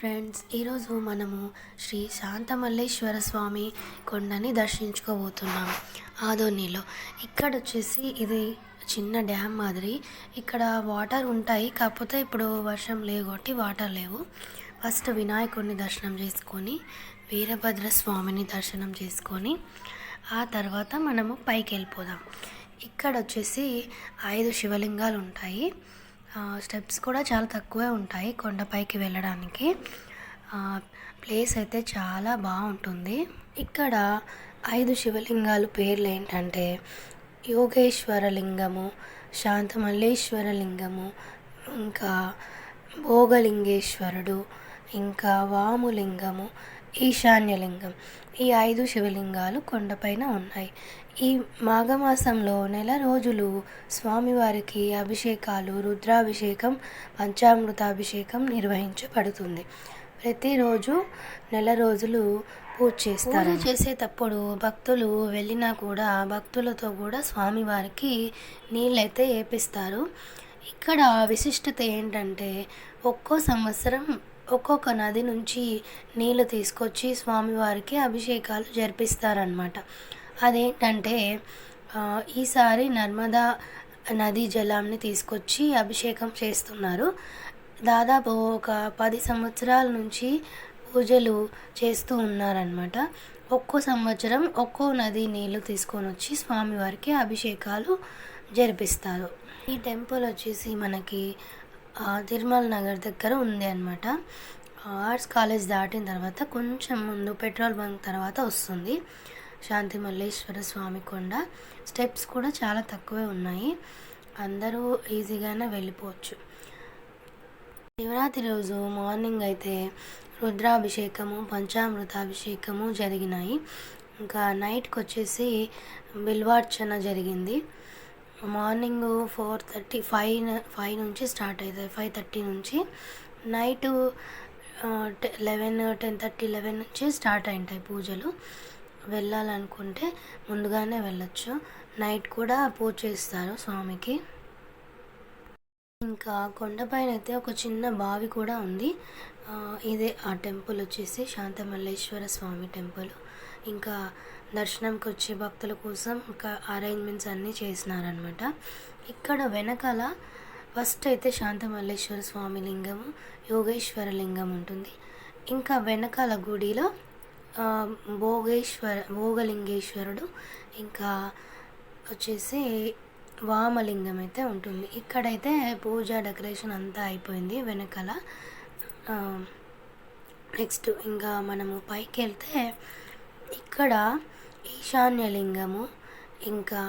Friends, ఈరోజు మనము శ్రీ శాంతమల్లేశ్వర స్వామి కొండని దర్శించుకోబోతున్నాం ఆదోనిలో. ఇక్కడ వచ్చేసి ఇది చిన్న డ్యామ్ మాదిరి. ఇక్కడ వాటర్ ఉంటాయి, కాకపోతే ఇప్పుడు వర్షం లేవు కాబట్టి వాటర్ లేవు. ఫస్ట్ వినాయకుడిని దర్శనం చేసుకొని వీరభద్ర స్వామిని దర్శనం చేసుకొని ఆ తర్వాత మనము పైకి వెళ్ళిపోదాం. ఇక్కడ వచ్చేసి 5 శివలింగాలు ఉంటాయి. స్టెప్స్ కూడా చాలా తక్కువే ఉంటాయి కొండపైకి వెళ్ళడానికి. ప్లేస్ అయితే చాలా బాగుంటుంది. ఇక్కడ 5 శివలింగాలు పేర్లు ఏంటంటే యోగేశ్వర లింగము, శాంతమల్లేశ్వర లింగము, ఇంకా భోగలింగేశ్వరుడు, ఇంకా వాములింగము, ఈశాన్యలింగం. ఈ 5 శివలింగాలు కొండపైన ఉన్నాయి. ఈ మాఘమాసంలో నెల రోజులు స్వామివారికి అభిషేకాలు, రుద్రాభిషేకం, పంచామృతాభిషేకం నిర్వహించబడుతుంది. ప్రతిరోజు నెల రోజులు పూజ చేస్తారు. పూజ చేసేటప్పుడు భక్తులు వెళ్ళినా కూడా భక్తులతో కూడా స్వామివారికి నీళ్ళైతే వేపిస్తారు. ఇక్కడ విశిష్టత ఏంటంటే ఒక్కో సంవత్సరం ఒక్కొక్క నది నుంచి నీళ్ళు తీసుకొచ్చి స్వామివారికి అభిషేకాలు జరిపిస్తారనమాట. అదేంటంటే ఈసారి నర్మదా నదీ జలాన్ని తీసుకొచ్చి అభిషేకం చేస్తున్నారు. దాదాపు ఒక 10 సంవత్సరాల నుంచి పూజలు చేస్తూ ఉన్నారనమాట. ఒక్కో సంవత్సరం ఒక్కో నది నీళ్ళు తీసుకొని వచ్చి స్వామివారికి అభిషేకాలు జరిపిస్తారు. ఈ టెంపుల్ వచ్చేసి మనకి తిరుమల నగర్ దగ్గర ఉంది అనమాట. ఆర్ట్స్ కాలేజ్ దాటిన తర్వాత కొంచెం ముందు పెట్రోల్ బంక్ తర్వాత వస్తుంది శాంతమల్లేశ్వర స్వామి కొండ. స్టెప్స్ కూడా చాలా తక్కువే ఉన్నాయి, అందరూ ఈజీగానే వెళ్ళిపోవచ్చు. శివరాత్రి రోజు మార్నింగ్ అయితే రుద్రాభిషేకము, పంచామృతాభిషేకము జరిగినాయి. ఇంకా నైట్కి వచ్చేసి బిల్వార్చన జరిగింది. మార్నింగ్ 5 నుంచి స్టార్ట్ అవుతుంది. 5:30 నుంచి నైటు 10:30-11 నుంచి స్టార్ట్ అయింటాయి పూజలు. వెళ్ళాలనుకుంటే ముందుగానే వెళ్ళొచ్చు. నైట్ కూడా పూజ చేస్తారు స్వామికి. ఇంకా కొండపైన అయితే ఒక చిన్న బావి కూడా ఉంది. ఇదే ఆ టెంపుల్ వచ్చేసి శాంతమల్లేశ్వర స్వామి టెంపుల్. ఇంకా దర్శనంకి వచ్చే భక్తుల కోసం ఇంకా అరేంజ్మెంట్స్ అన్నీ చేసినారనమాట. ఇక్కడ వెనకాల ఫస్ట్ అయితే శాంతమల్లేశ్వర స్వామి లింగము, యోగేశ్వర లింగం ఉంటుంది. ఇంకా వెనకాల గుడిలో భోగలింగేశ్వరుడు, ఇంకా వచ్చేసి వామలింగం అయితే ఉంటుంది. ఇక్కడైతే పూజ డెకరేషన్ అంతా అయిపోయింది వెనకాల. నెక్స్ట్ ఇంకా మనము పైకి వెళ్తే ఇక్కడ ఈశాన్యలింగము, ఇంకా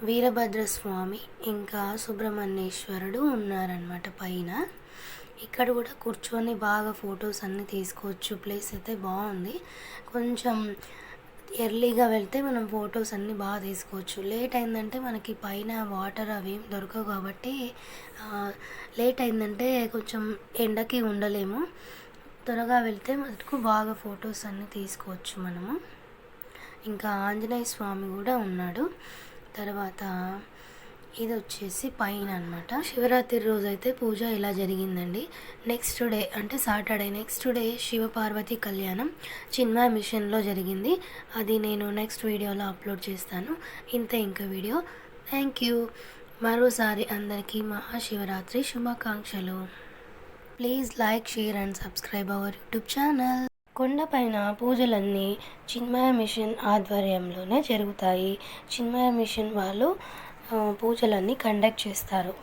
వీరభద్రస్వామి, ఇంకా సుబ్రహ్మణ్యేశ్వరుడు ఉన్నారనమాట పైన. ఇక్కడ కూడా కూర్చొని బాగా ఫొటోస్ అన్నీ తీసుకోవచ్చు. ప్లేస్ అయితే బాగుంది. కొంచెం ఎర్లీగా వెళ్తే మనం ఫొటోస్ అన్నీ బాగా తీసుకోవచ్చు. లేట్ అయిందంటే మనకి పైన వాటర్ అవి దొరకవు కాబట్టి లేట్ అయిందంటే కొంచెం ఎండకి ఉండలేము. త్వరగా వెళ్తే మనకు బాగా ఫొటోస్ అన్నీ తీసుకోవచ్చు మనము. ఇంకా ఆంజనేయ స్వామి కూడా ఉన్నాడు. తర్వాత ఇది వచ్చేసి పైన అనమాట. శివరాత్రి రోజు అయితే పూజ ఇలా జరిగిందండి. నెక్స్ట్ డే అంటే సాటర్డే నెక్స్ట్ డే శివపార్వతి కళ్యాణం చిన్మయ మిషన్లో జరిగింది. అది నేను నెక్స్ట్ వీడియోలో అప్లోడ్ చేస్తాను. ఇంతే ఇంకా వీడియో. Thank you. మరోసారి అందరికీ మహాశివరాత్రి శుభాకాంక్షలు. Please like, share and subscribe our YouTube channel. కొండపైన పూజలన్నీ చిన్మయ మిషన్ ఆధ్వర్యంలోనే జరుగుతాయి. చిన్మయ మిషన్ వాళ్ళు పూజలన్నీ కండక్ట్ చేస్తారు.